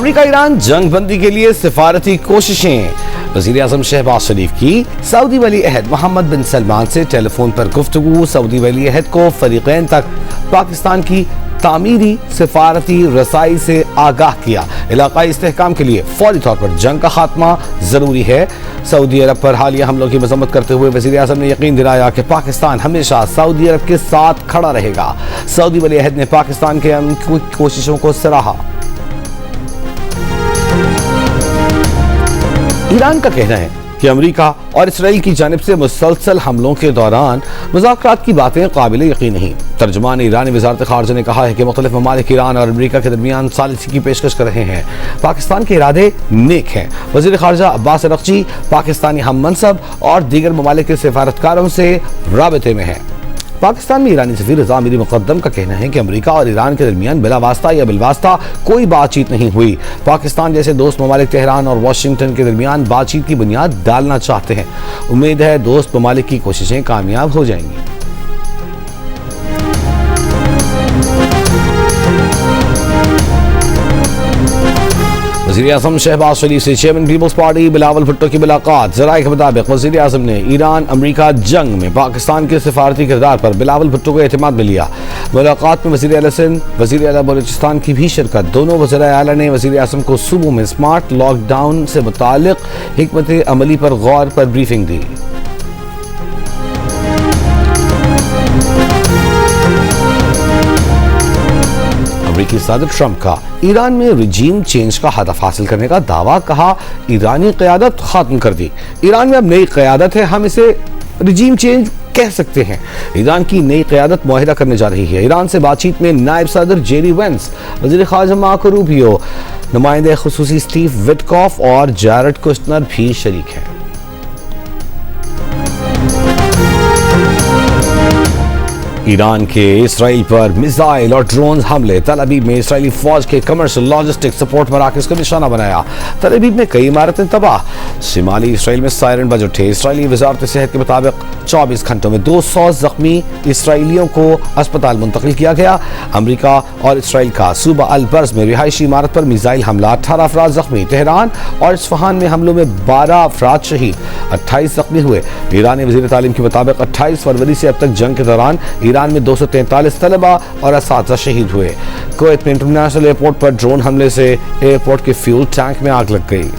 America Iran जंग बंदी के लिए सिफारती कोशिशें। वज़ीर आज़म शहबाज शरीफ की सऊदी वली अहद मोहम्मद बिन सलमान से टेलीफोन पर गुफ्तगू। सऊदी वली अहद को फरीक़ैन तक पाकिस्तान की तामीरी सिफारती रसाई से आगाह किया। इलाकाई इस्तेहकाम के लिए फौरी तौर पर जंग का खात्मा जरूरी है। सऊदी अरब पर हालिया हमलों की मजम्मत करते हुए वज़ीर आज़म ने यकीन दिलाया कि पाकिस्तान हमेशा सऊदी अरब के साथ खड़ा रहेगा। सऊदी वली अहद ने पाकिस्तान के अमन की कोशिशों को सराहा। ईरान का कहना है कि अमेरिका और इसराइल की जानिब से मुसलसल हमलों के दौरान मुज़ाकरात की बातें काबिल यकीन नहीं। तर्जुमान ईरानी वज़ारत ख़ारजा ने कहा है कि मुख्तलिफ ममालिक ईरान और अमेरिका के दरमियान सालिसी की पेशकश कर रहे हैं। पाकिस्तान के इरादे नेक हैं। वज़ीर ख़ारजा अब्बास अरग़ची पाकिस्तानी हम मनसब और दीगर ममालिक के सिफारतकारों से राबते में हैं। पाकिस्तान में ईरानी सफ़ीर रज़ा मीर मुक़द्दम का कहना है कि अमेरिका और ईरान के दरमियान बिला वास्ता या बिलवास्ता कोई बातचीत नहीं हुई। पाकिस्तान जैसे दोस्त ममालिक तेहरान और वाशिंगटन के दरमियान बातचीत की बुनियाद डालना चाहते हैं। उम्मीद है दोस्त ममालिक की कोशिशें कामयाब हो जाएंगी। वज़ीर आज़म शहबाज शरीफ से chairman Peoples Party Bilawal Bhutto की मुलाकात। ज़राए के मुताबिक वज़ीर आज़म ने ईरान अमेरिका जंग में पाकिस्तान के सिफारती किरदार पर बिलावल भुट्टो को एतमाद में लिया। मुलाकात में वज़ीर आला सिंध, वज़ीर आला बलूचिस्तान की भी शिरकत। दोनों वज़ीर आला ने वज़ीर आज़म को सूबों में स्मार्ट लॉकडाउन से मुतालिक हिकमत अमली पर गौर पर ब्रीफिंग दी। अमेरिकी सदर ट्रंप का ईरान में रिजीम चेंज का हदफ हासिल करने का दावा। कहा ईरानी क़यादत खत्म कर दी। ईरान में अब नई क़यादत है, हम इसे रिजीम चेंज कह सकते हैं। ईरान की नई क़यादत मुआहिदा करने जा रही है। ईरान से बातचीत में नायब सदर जेरी वेंस, वज़ीर ख़ारजा मार्को रूबियो, नुमाइंदे खुसूसी स्टीव विटकॉफ और जैरेड कुश्नर भी शरीक हैं। ईरान के इसराइल पर मिसाइल और ड्रोन हमले। तल अबीब में इसराइली फौज के कमर्शियल लॉजिस्टिक सपोर्ट मराकज़ को निशाना बनाया। तल अबीब में कई इमारतें तबाह। शिमाली इसराइल में सायरन बज उठे। इसराइली वज़ारत सेहत के मुताबिक 24 घंटों में 200 जख्मी इसराइलियों को अस्पताल मुंतकिल किया गया। अमरीका और इसराइल का सूबा अल बर्ज में रिहायशी इमारत पर मिसाइल हमला, 18 अफराद जख्मी। तेहरान और इस्फहान में हमलों में 12 अफराद शहीद, 28 जख्मी हुए। ईरानी वज़ीर तालीम के मुताबिक 28 फरवरी से अब तक जंग के दौरान ईरान में 243 तलबा और असातिज़ा शहीद हुए। कुवैत में इंटरनेशनल एयरपोर्ट पर ड्रोन हमले से एयरपोर्ट के फ्यूल टैंक में आग लग गई।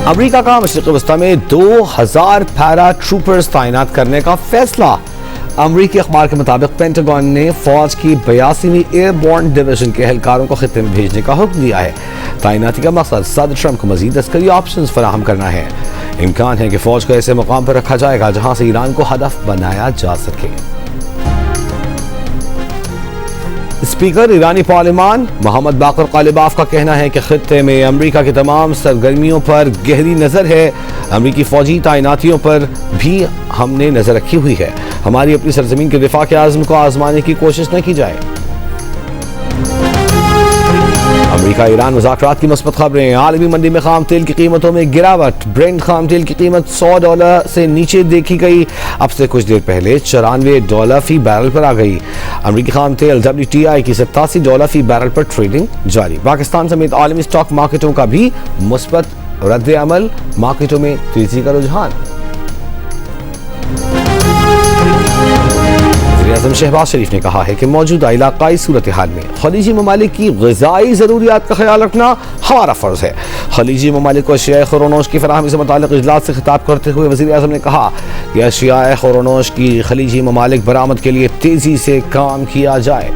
अमेरिका का मशरिक़ वस्ता में 2000 पैरा ट्रूपर्स तैनात करने का फैसला। अमरीकी अखबार के मुताबिक पेंटागन ने फौज की 82वीं एयरबोर्न डिवीजन के एहलकारों को खित्ते में भेजने का हुक्म दिया है। तैनाती का मकसद सदर ट्रंप को मजीद अस्करी ऑप्शन फराहम करना है। इम्कान है कि फौज को ऐसे मुकाम पर रखा जाएगा जहां से ईरान को हदफ बनाया जा सके। स्पीकर ईरानी पार्लिमान मोहम्मद बाकर कालिबाफ का कहना है कि खित्ते में अमेरिका की तमाम सरगर्मियों पर गहरी नज़र है। अमेरिकी फौजी तैनातियों पर भी हमने नज़र रखी हुई है। हमारी अपनी सरजमीन के दिफा के आज़म को आजमाने की कोशिश न की जाए। अमेरिका ईरान मुज़ाकरात की मुस्बत खबरें। आलमी मंडी में खाम तेल की कीमतों में गिरावट। ब्रेंट खाम तेल की कीमत $100 से नीचे देखी गई। अब से कुछ देर पहले $94 फी बैरल पर आ गई। अमेरिकी खाम तेल WTI की $87 फी बैरल पर ट्रेडिंग जारी। पाकिस्तान समेत आलमी स्टॉक मार्केटों का भी मुस्बत रद्द अमल। मार्केटों में तेजी का रुझान। आज़म शहबाज शरीफ ने कहा है कि मौजूदा इलाकाई सूरत हाल में खलीजी ममालिक की ग़िज़ाई ज़रूरियात का ख्याल रखना हमारा फ़र्ज़ है। खलीजी ममालिक को अशियाए ख़ुरनोश की फराहमी से मुताल्लिक़ इजलास से खिताब करते हुए वज़ीर आज़म ने कहा कि अशियाए ख़ुरनोश की खलीजी ममालिक बरामद के लिए तेज़ी से काम किया जाए।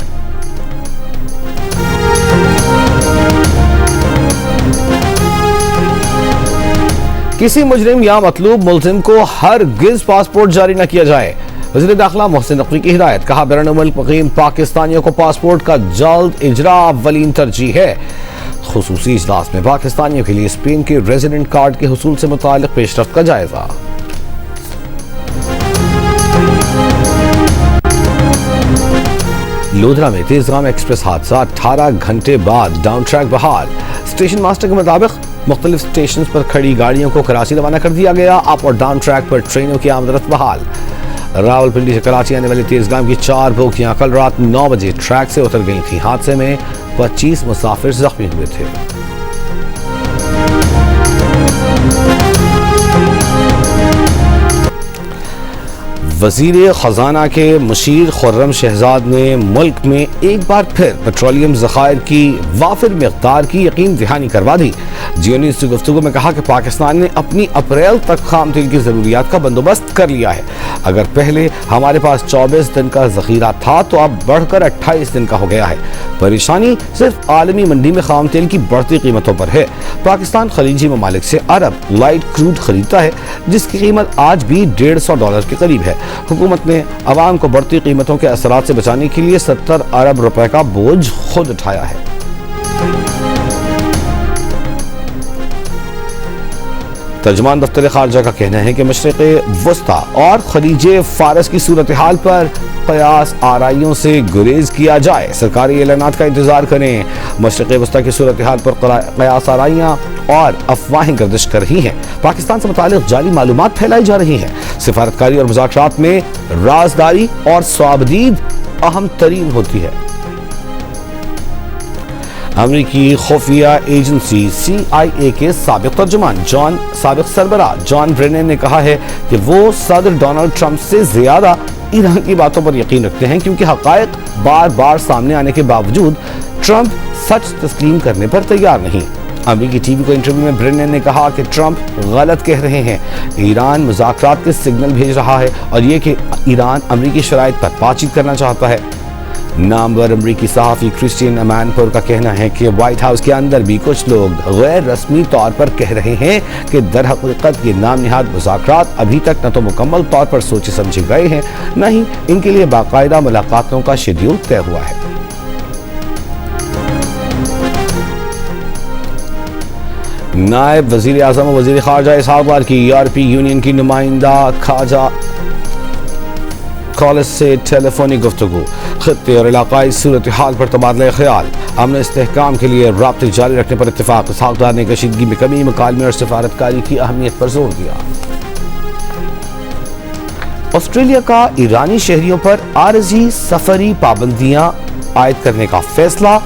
किसी मुजरिम या मतलूब मुल्ज़िम को हरगिज़ पासपोर्ट जारी न किया जाए। वज़ीर दाखिला मोहसिन नकवी की हिदायत। कहा बैरून मुल्क मुक़ीम पाकिस्तानियों को पासपोर्ट का जल्द इजरा अव्वलीन तरजीह है। खुसूसी इजलास में पाकिस्तानियों के लिए स्पेन के रेजिडेंट कार्ड के हुसूल से मुताल्लिक़ पेशरफ्त का जायजा। लोधरा में तेजगाम एक्सप्रेस हादसा, 18 घंटे बाद डाउन ट्रैक बहाल। स्टेशन मास्टर के मुताबिक मुख्तलिफ स्टेशन पर खड़ी गाड़ियों को कराची रवाना कर दिया गया। अप और डाउन ट्रैक पर ट्रेनों की आमदरफ्त बहाल। रावलपिंडी से कराची आने वाली तेजगाम की 4 बोगियां कल रात 9 बजे ट्रैक से उतर गई थी। हादसे में 25 मुसाफिर जख्मी हुए थे। वजीर खजाना के मुशीर खुर्रम शहजाद ने मुल्क में एक बार फिर पेट्रोलियम ज़खायर की वाफिर मिक़दार की यकीन दहानी करवा दी। जियो न्यूज़ से गुफ्तगू में कहा कि पाकिस्तान ने अपनी अप्रैल तक खाम तेल की ज़रूरियात का बंदोबस्त कर लिया है। अगर पहले हमारे पास 24 दिन का ज़ख़ीरा था तो अब बढ़कर 28 दिन का हो गया है। परेशानी सिर्फ आलमी मंडी में खाम तेल की बढ़ती कीमतों पर है। पाकिस्तान खलीजी ममालिक से अरब लाइट क्रूड खरीदता है जिसकी कीमत आज भी $150 के करीब है। हुकूमत ने अवाम को बढ़ती कीमतों के असरात से बचाने के लिए 70 अरब रुपए का बोझ खुद उठाया है। तर्जुमान दफ्तर खारजा का कहना है कि मशरिक़े वस्ता और खलीजे फारस की सूरत हाल पर क़यास आराइयों से गुरेज किया जाए। सरकारी ऐलानात का इंतजार करें। मशरिक़े वस्ता की सूरत हाल पर क़यास आराइयाँ और अफवाहें गर्दिश कर रही हैं। पाकिस्तान से मुतालिक जाली मालूमात फैलाई जा रही हैं। सिफारतकारी और मुज़ाकरात में राजदारी और स्वाबदीद अहम तरीन होती है। अमरीकी खुफिया एजेंसी CIA के साबिक तर्जुमान साबिक सरबराह जॉन ब्रेनन ने कहा है कि वो सदर डोनाल्ड ट्रंप से ज्यादा ईरान की बातों पर यकीन रखते हैं, क्योंकि हक़ाइक़ बार बार सामने आने के बावजूद ट्रंप सच तस्लीम करने पर तैयार नहीं। अमरीकी टीवी को इंटरव्यू में ब्रेनन ने कहा कि ट्रंप गलत कह रहे हैं। ईरान मुज़ाकरात के सिग्नल भेज रहा है और ये कि ईरान अमरीकी शराइत पर बातचीत करना चाहता है। नामवर अमरीकी सहाफ़ी क्रिस्टियन अमानपुर का कहना है कि व्हाइट हाउस के अंदर भी कुछ लोग गैर रस्मी तौर पर कह रहे हैं कि दर हकीकत ये नाम निहाद मुज़ाकरात अभी तक न तो मुकम्मल तौर पर सोचे समझे गए हैं, न ही इनके लिए बाकायदा मुलाकातों का शेड्यूल तय हुआ है। नायब वज़ीर आज़म और वज़ीर ख़ारजा इसहाक़ डार की यूरोपीय यूनियन की नुमाइंदा खाजा कॉलेज से टेलीफोनिक गुफ्तगू। खित्ते और इलाकाई सूरत हाल पर तबादला ख्याल। अमन इस्तेहकाम के लिए राब्ते जारी रखने पर इत्तेफाक। इसहाक़ डार ने कशीदगी में कमी, मुकालमे और सिफारतकारी की अहमियत पर जोर दिया। ऑस्ट्रेलिया का ईरानी शहरियों पर आरजी सफरी पाबंदियां आयद करने का फैसला।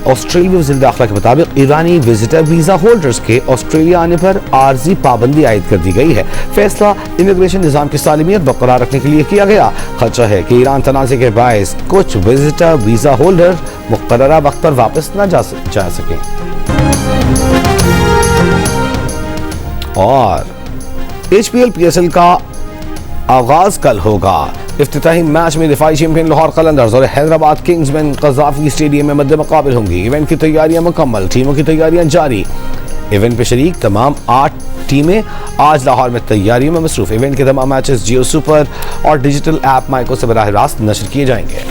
ऑस्ट्रेलिया वज़ीर दाखिला के मुताबिक ईरानी विजिटर वीजा होल्डर्स के ऑस्ट्रेलिया आने पर आर्जी पाबंदी आयद कर दी गई है। फैसला इमिग्रेशन निज़ाम की सालिमियत बरकरार रखने के लिए किया गया। खदशा है कि ईरान तनाज़े के बायस कुछ विजिटर वीजा होल्डर मुक़र्ररा वक्त पर वापस न जा सकें। और HPL PSL का आगाज कल होगा। इफ्तिताही मैच में दिफाई चैंपियन लाहौर कलंदर्स और हैदराबाद किंग्समैन क़ज़ाफ़ी स्टेडियम में मद्दे मुक़ाबिल होंगी। इवेंट की तैयारियां मुकम्मल, टीमों की तैयारियां जारी। इवेंट में शरीक तमाम 8 टीमें आज लाहौर में तैयारियों में मसरूफ़। इवेंट के तमाम मैचेस जियो सुपर और डिजिटल ऐप माइको से बराह रास्त नशर किए जाएंगे।